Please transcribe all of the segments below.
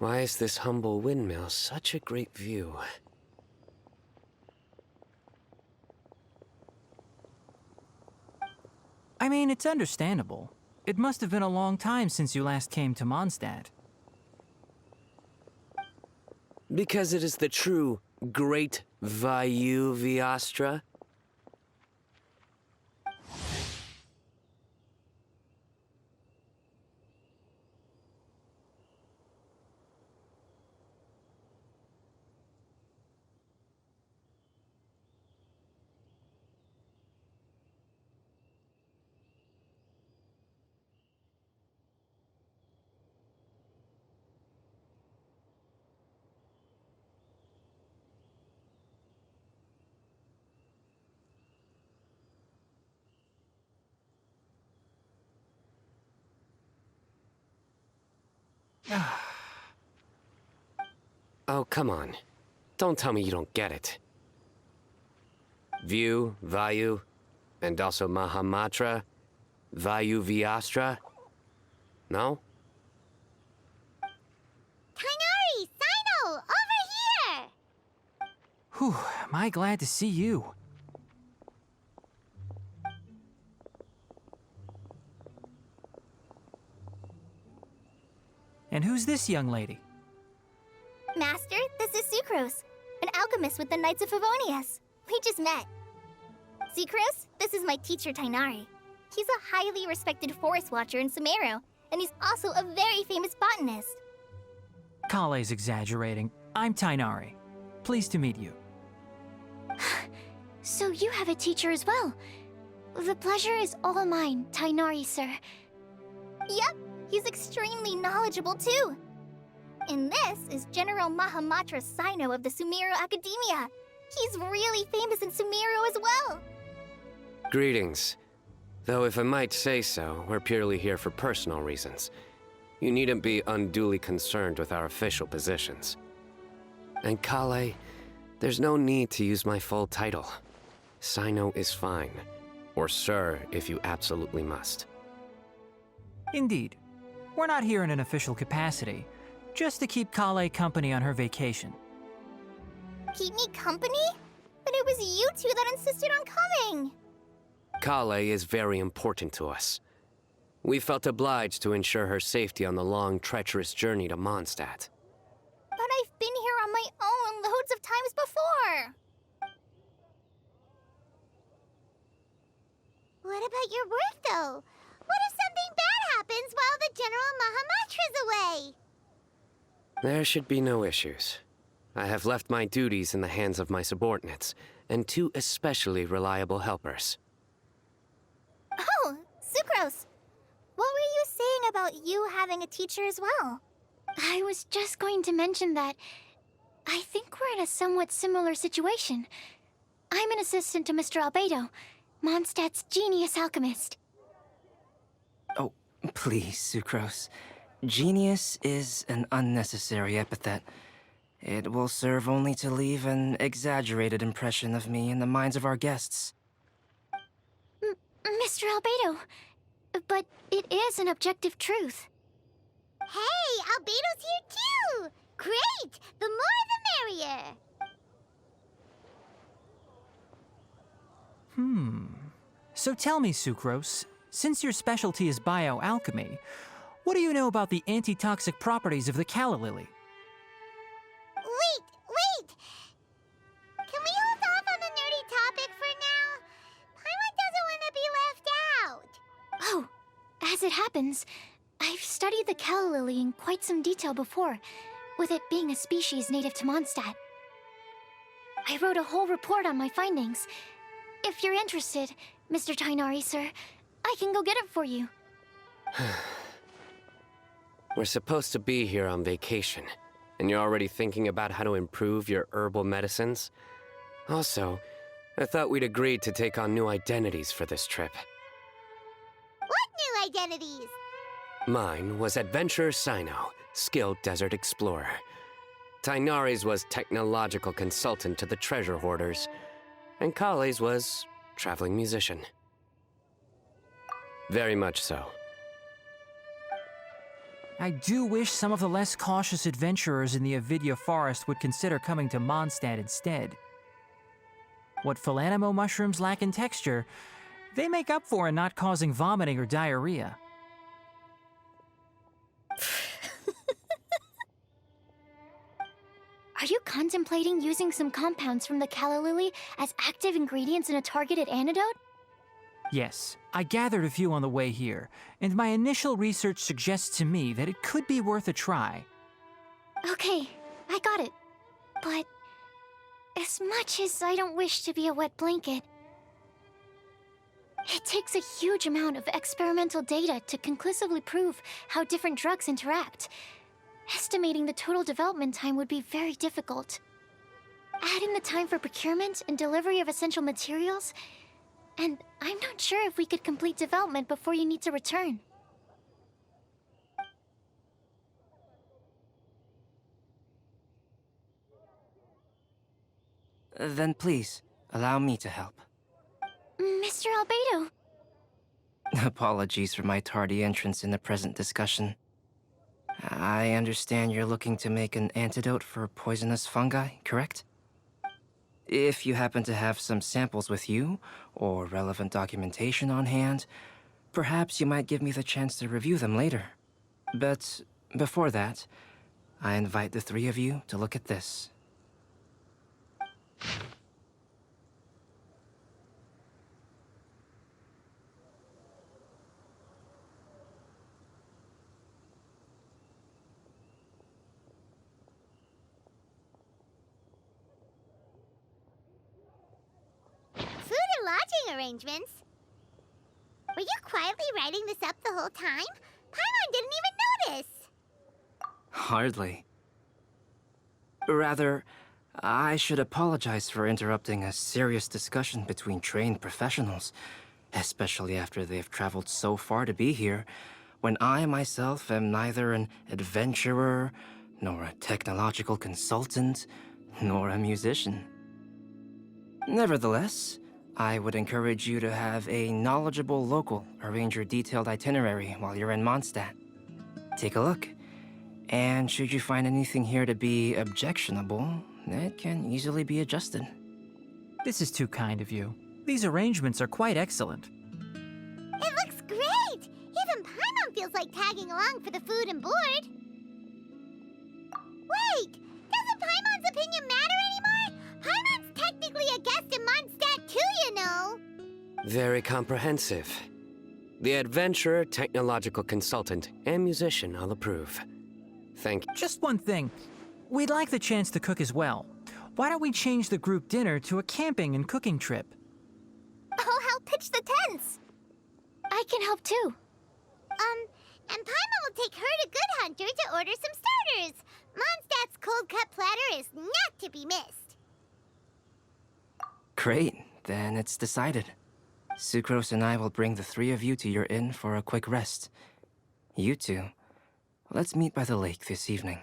Why is this humble windmill such a great view? I mean, it's understandable. It must have been a long time since you last came to Mondstadt. Because it is the true Great Vayu Viastra? Oh, come on. Don't tell me you don't get it. View, Vayu, and also Mahamatra, Vayu Viastra? No? Tighnari! Sino! Over here! Whew, am I glad to see you. And who's this young lady? Master, this is Sucrose, an alchemist with the Knights of Favonius. We just met. Sucrose, this is my teacher, Tighnari. He's a highly respected forest watcher in Sumeru, and he's also a very famous botanist. Kale's exaggerating. I'm Tighnari. Pleased to meet you. So you have a teacher as well. The pleasure is all mine, Tighnari, sir. Yep, he's extremely knowledgeable too. And this is General Mahamatra Sino of the Sumeru Academia. He's really famous in Sumeru as well. Greetings. Though if I might say so, we're purely here for personal reasons. You needn't be unduly concerned with our official positions. And Kale, there's no need to use my full title. Sino is fine. Or sir, if you absolutely must. Indeed. We're not here in an official capacity, just to keep Kale company on her vacation. Keep me company? But it was you two that insisted on coming. Kale is very important to us. We felt obliged to ensure her safety on the long, treacherous journey to Mondstadt. But I've been here on my own loads of times before. What about your work, though? What if something bad happens while the General Mahamatra's away? There should be no issues. I have left my duties in the hands of my subordinates, and two especially reliable helpers. Oh, Sucrose. What were you saying about you having a teacher as well? I was just going to mention that I think we're in a somewhat similar situation. I'm an assistant to Mr. Albedo, Mondstadt's genius alchemist. Oh, please, Sucrose. Genius is an unnecessary epithet. It will serve only to leave an exaggerated impression of me in the minds of our guests. Mr. Albedo, but it is an objective truth. Hey, Albedo's here too! Great! The more the merrier! So tell me, Sucrose, since your specialty is bioalchemy, what do you know about the antitoxic properties of the calla lily? Wait! Can we hold off on the nerdy topic for now? Paimon doesn't want to be left out. Oh, as it happens, I've studied the calla lily in quite some detail before, with it being a species native to Mondstadt. I wrote a whole report on my findings. If you're interested, Mr. Tighnari, sir, I can go get it for you. We're supposed to be here on vacation, and you're already thinking about how to improve your herbal medicines? Also, I thought we'd agreed to take on new identities for this trip. What new identities? Mine was Adventurer Sino, skilled desert explorer. Tighnari's was technological consultant to the treasure hoarders, and Kale's was traveling musician. Very much so. I do wish some of the less cautious adventurers in the Avidya forest would consider coming to Mondstadt instead. What Philanimo mushrooms lack in texture, they make up for in not causing vomiting or diarrhea. Are you contemplating using some compounds from the calla lily as active ingredients in a targeted antidote? Yes, I gathered a few on the way here, and my initial research suggests to me that it could be worth a try. Okay, I got it. But as much as I don't wish to be a wet blanket, it takes a huge amount of experimental data to conclusively prove how different drugs interact. Estimating the total development time would be very difficult. Add in the time for procurement and delivery of essential materials, and I'm not sure if we could complete development before you need to return. Then please, allow me to help. Mr. Albedo. Apologies for my tardy entrance in the present discussion. I understand you're looking to make an antidote for poisonous fungi, correct? If you happen to have some samples with you, or relevant documentation on hand, perhaps you might give me the chance to review them later. But before that, I invite the three of you to look at this. Lodging arrangements? Were you quietly writing this up the whole time? Paimon didn't even notice! Hardly. Rather, I should apologize for interrupting a serious discussion between trained professionals, especially after they've traveled so far to be here, when I myself am neither an adventurer, nor a technological consultant, nor a musician. Nevertheless, I would encourage you to have a knowledgeable local arrange your detailed itinerary while you're in Mondstadt. Take a look, and should you find anything here to be objectionable, it can easily be adjusted. This is too kind of you. These arrangements are quite excellent. It looks great! Even Paimon feels like tagging along for the food and board. Wait! Doesn't Paimon's opinion matter anymore? Paimon's technically a guest in Mondstadt too, you know! Very comprehensive. The adventurer, technological consultant, and musician all approve. Thank you. Just one thing. We'd like the chance to cook as well. Why don't we change the group dinner to a camping and cooking trip? I'll help pitch the tents! I can help too. And Paimon will take her to Good Hunter to order some starters. Mondstadt's cold-cut platter is not to be missed. Great, then it's decided. Sucrose and I will bring the three of you to your inn for a quick rest. You two, let's meet by the lake this evening.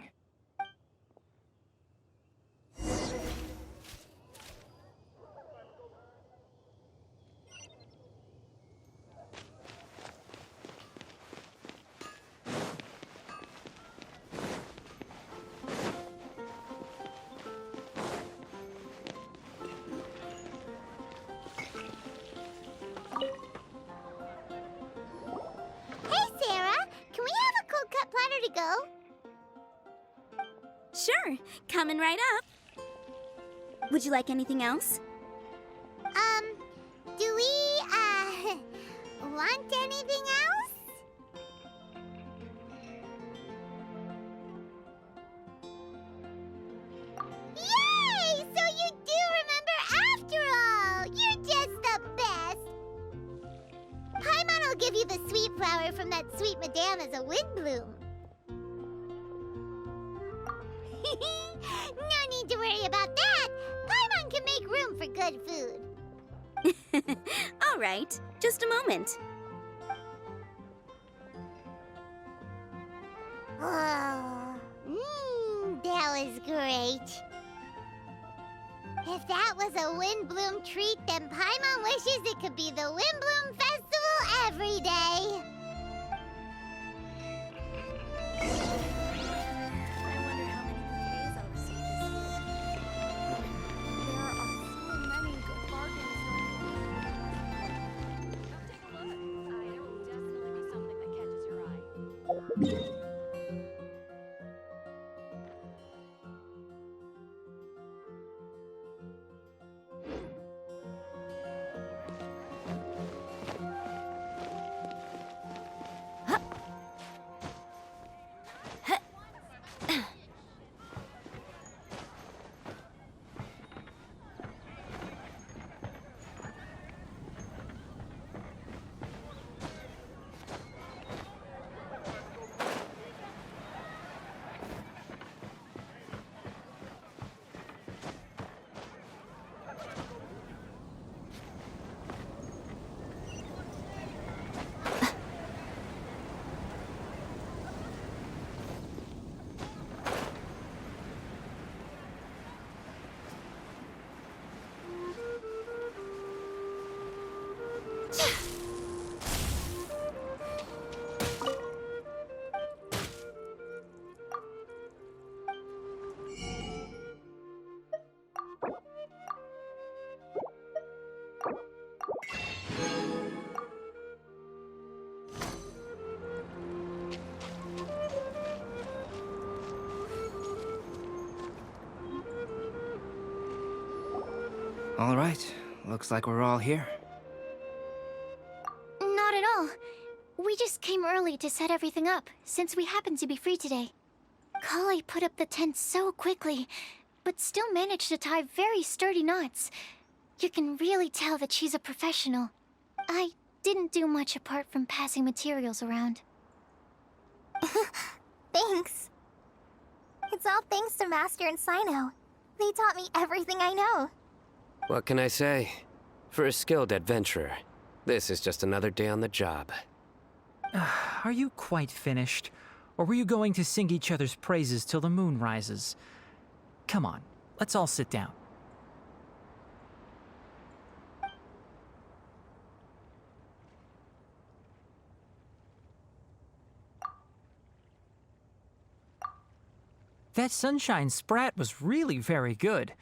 Sure, coming right up. Would you like anything else? Do we, want anything else? Yay! So you do remember after all! You're just the best! Paimon will give you the sweet flower from that sweet madame as a Windblume. No need to worry about that. Paimon can make room for good food. All right, just a moment. Oh, that was great. If that was a Windblume treat, then Paimon wishes it could be the Windblume Festival every day. All right, looks like we're all here. Not at all. We just came early to set everything up, since we happen to be free today. Kale put up the tent so quickly, but still managed to tie very sturdy knots. You can really tell that she's a professional. I didn't do much apart from passing materials around. Thanks. It's all thanks to Master and Sino. They taught me everything I know. What can I say? For a skilled adventurer, this is just another day on the job. Are you quite finished? Or were you going to sing each other's praises till the moon rises? Come on, let's all sit down. That sunshine sprat was really very good.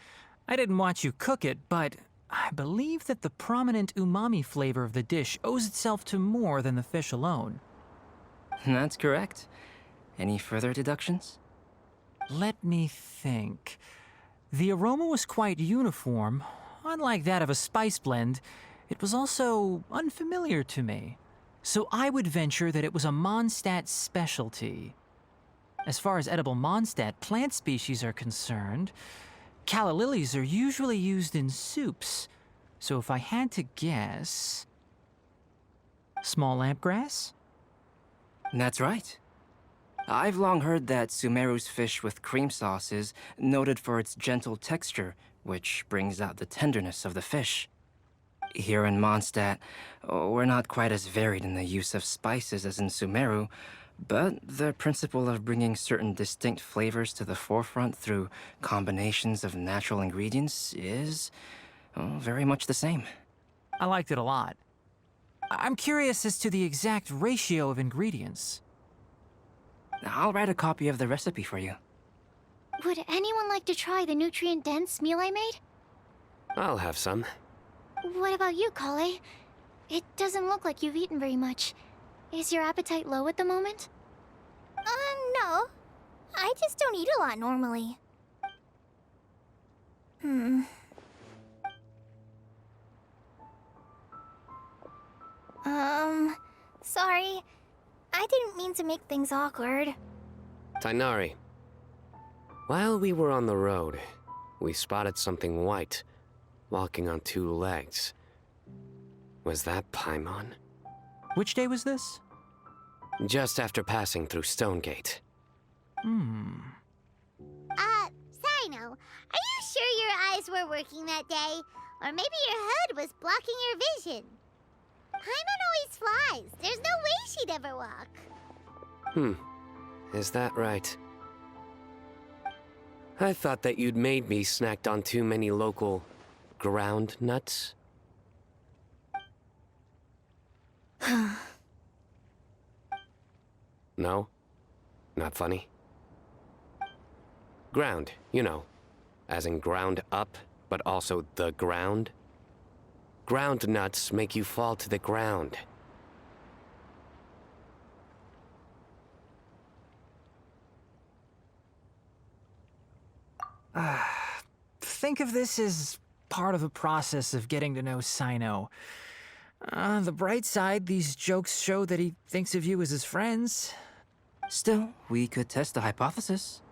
I didn't watch you cook it, but I believe that the prominent umami flavor of the dish owes itself to more than the fish alone. That's correct. Any further deductions? Let me think. The aroma was quite uniform. Unlike that of a spice blend, it was also unfamiliar to me. So I would venture that it was a Mondstadt specialty. As far as edible Mondstadt plant species are concerned, calla lilies are usually used in soups. So if I had to guess... small lampgrass? That's right. I've long heard that Sumeru's fish with cream sauce is noted for its gentle texture, which brings out the tenderness of the fish. Here in Mondstadt, we're not quite as varied in the use of spices as in Sumeru, but the principle of bringing certain distinct flavors to the forefront through combinations of natural ingredients is very much the same. I liked it a lot. I'm curious as to the exact ratio of ingredients. I'll write a copy of the recipe for you. Would anyone like to try the nutrient-dense meal I made? I'll have some. What about you, Kale? It doesn't look like you've eaten very much. Is your appetite low at the moment? No. I just don't eat a lot normally. Sorry. I didn't mean to make things awkward. Tainari. While we were on the road, we spotted something white, walking on two legs. Was that Paimon? Which day was this? Just after passing through Stonegate. Sino, are you sure your eyes were working that day? Or maybe your hood was blocking your vision? Paimon always flies. There's no way she'd ever walk. Is that right? I thought that you'd made me snacked on too many local ground nuts. No? Not funny? Ground, you know. As in ground up, but also the ground. Ground nuts make you fall to the ground. Think of this as part of the process of getting to know Sino. On the bright side, these jokes show that he thinks of you as his friends. Still, we could test the hypothesis.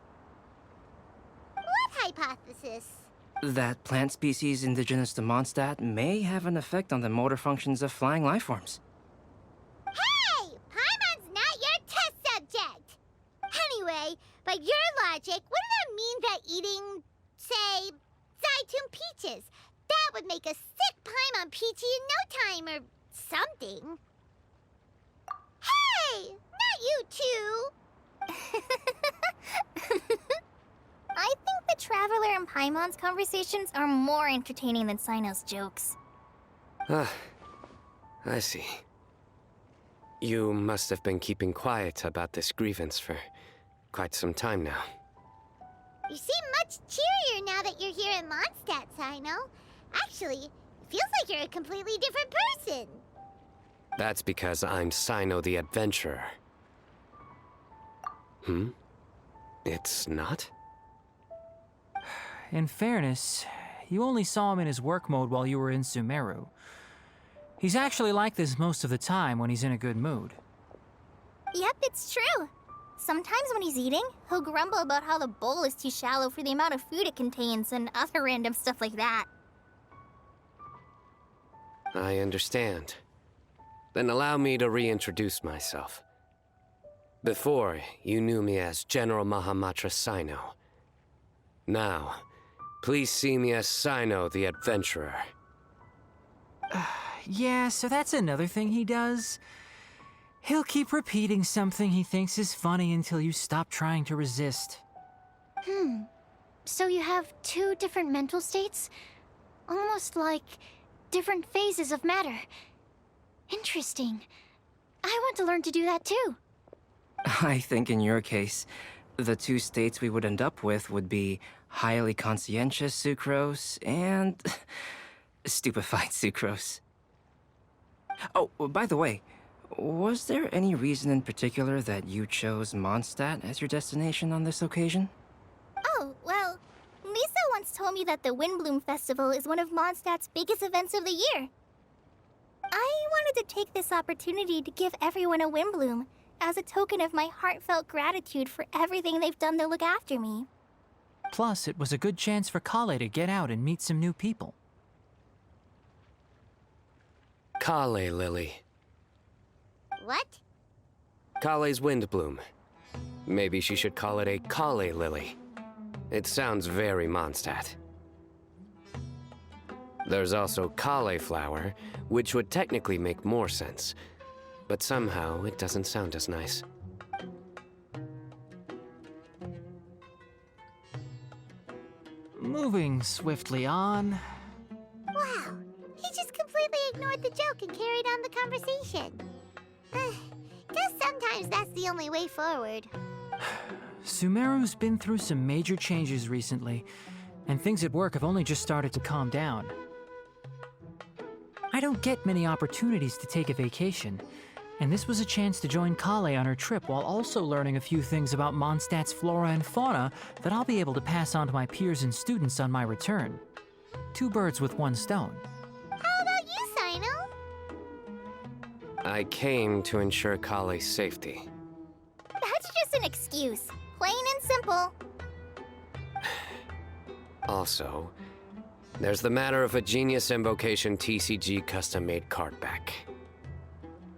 What hypothesis? That plant species indigenous to Mondstadt may have an effect on the motor functions of flying lifeforms. Hey! Paimon's not your test subject! Anyway, by your logic, wouldn't that mean that eating, say, Zaitun peaches, that would make a sick Paimon peachy in no time or something? Hey! Not you two! I think the Traveler and Paimon's conversations are more entertaining than Sino's jokes. Ah, I see. You must have been keeping quiet about this grievance for quite some time now. You seem much cheerier now that you're here in Mondstadt, Sino. Actually, it feels like you're a completely different person. That's because I'm Sino the Adventurer. It's not? In fairness, you only saw him in his work mode while you were in Sumeru. He's actually like this most of the time when he's in a good mood. Yep, it's true. Sometimes when he's eating, he'll grumble about how the bowl is too shallow for the amount of food it contains and other random stuff like that. I understand. Then allow me to reintroduce myself. Before, you knew me as General Mahamatra Sino. Now, please see me as Sino the Adventurer. Yeah, so that's another thing he does. He'll keep repeating something he thinks is funny until you stop trying to resist. So you have two different mental states? Almost like different phases of matter. Interesting. I want to learn to do that too. I think in your case, the two states we would end up with would be highly conscientious sucrose and stupefied sucrose. Oh, by the way, was there any reason in particular that you chose Mondstadt as your destination on this occasion? Oh, well, Lisa once told me that the Windblumen Festival is one of Mondstadt's biggest events of the year. I wanted to take this opportunity to give everyone a Windblume as a token of my heartfelt gratitude for everything they've done to look after me. Plus, it was a good chance for Kale to get out and meet some new people. Kale Lily. What? Kale's Windblume. Maybe she should call it a Kale Lily. It sounds very Mondstadt. There's also cauliflower, which would technically make more sense. But somehow, it doesn't sound as nice. Moving swiftly on. Wow, he just completely ignored the joke and carried on the conversation. Guess sometimes that's the only way forward. Sumeru's been through some major changes recently, and things at work have only just started to calm down. I don't get many opportunities to take a vacation, and this was a chance to join Kale on her trip while also learning a few things about Mondstadt's flora and fauna that I'll be able to pass on to my peers and students on my return. Two birds with one stone. How about you, Sino? I came to ensure Kale's safety. That's just an excuse. Plain and simple. Also, there's the matter of a Genius Invocation TCG custom-made card back.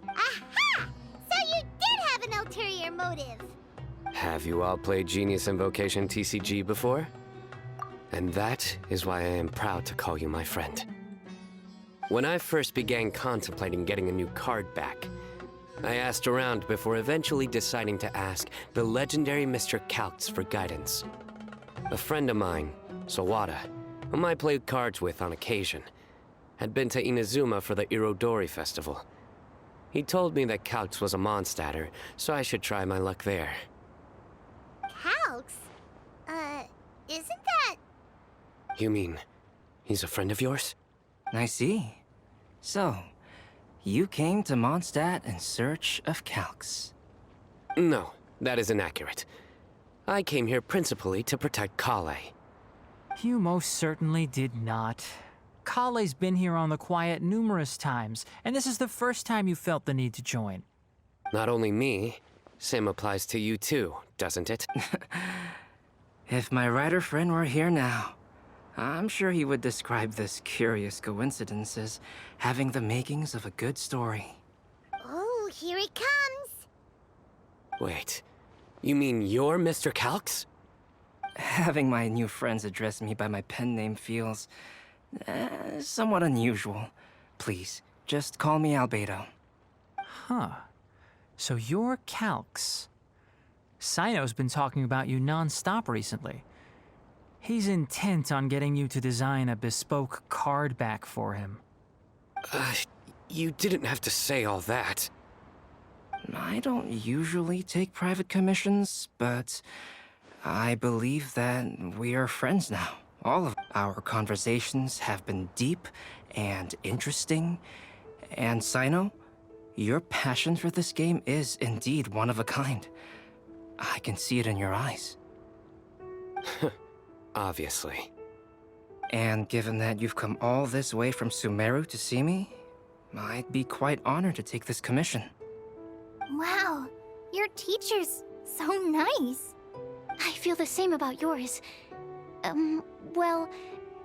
Aha! So you did have an ulterior motive. Have you all played Genius Invocation TCG before? And that is why I am proud to call you my friend. When I first began contemplating getting a new card back, I asked around before eventually deciding to ask the legendary Mr. Hauch for guidance. A friend of mine, Sawada, whom I played cards with on occasion, had been to Inazuma for the Irodori festival. He told me that Hauch was a Mondstadter, so I should try my luck there. Hauch? Isn't that... You mean, he's a friend of yours? I see. So, you came to Mondstadt in search of Hauch. No, that is inaccurate. I came here principally to protect Kale. You most certainly did not. Kale's been here on the quiet numerous times, and this is the first time you felt the need to join. Not only me, same applies to you too, doesn't it? If my writer friend were here now, I'm sure he would describe this curious coincidence as having the makings of a good story. Oh, here it comes. Wait, you mean you're Mr. Calx? Having my new friends address me by my pen name feels somewhat unusual. Please, just call me Albedo. Huh. So you're Calx. Sino's been talking about you non-stop recently. He's intent on getting you to design a bespoke card back for him. You didn't have to say all that. I don't usually take private commissions, but I believe that we are friends now. All of our conversations have been deep and interesting. And Sino, your passion for this game is indeed one of a kind. I can see it in your eyes. Obviously. And given that you've come all this way from Sumeru to see me, I'd be quite honored to take this commission. Wow, your teacher's so nice. I feel the same about yours. Well,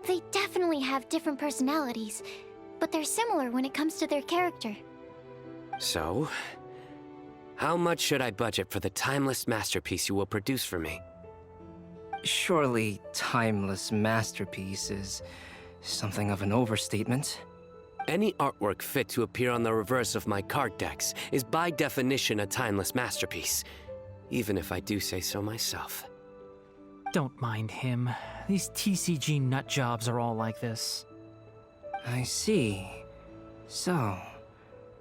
they definitely have different personalities, but they're similar when it comes to their character. So, how much should I budget for the timeless masterpiece you will produce for me? Surely, timeless masterpiece is something of an overstatement. Any artwork fit to appear on the reverse of my card decks is by definition a timeless masterpiece, even if I do say so myself. Don't mind him. These TCG nut jobs are all like this. I see. So,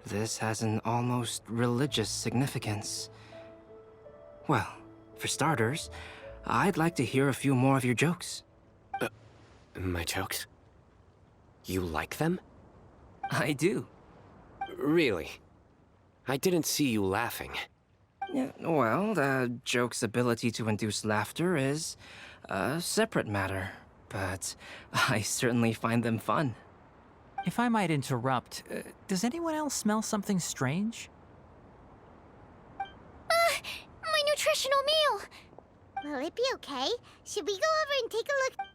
this has an almost religious significance. Well, for starters, I'd like to hear a few more of your jokes. My jokes? You like them? I do. Really? I didn't see you laughing. Yeah, well, the joke's ability to induce laughter is a separate matter, but I certainly find them fun. If I might interrupt, does anyone else smell something strange? My nutritional meal! Will it be okay? Should we go over and take a look?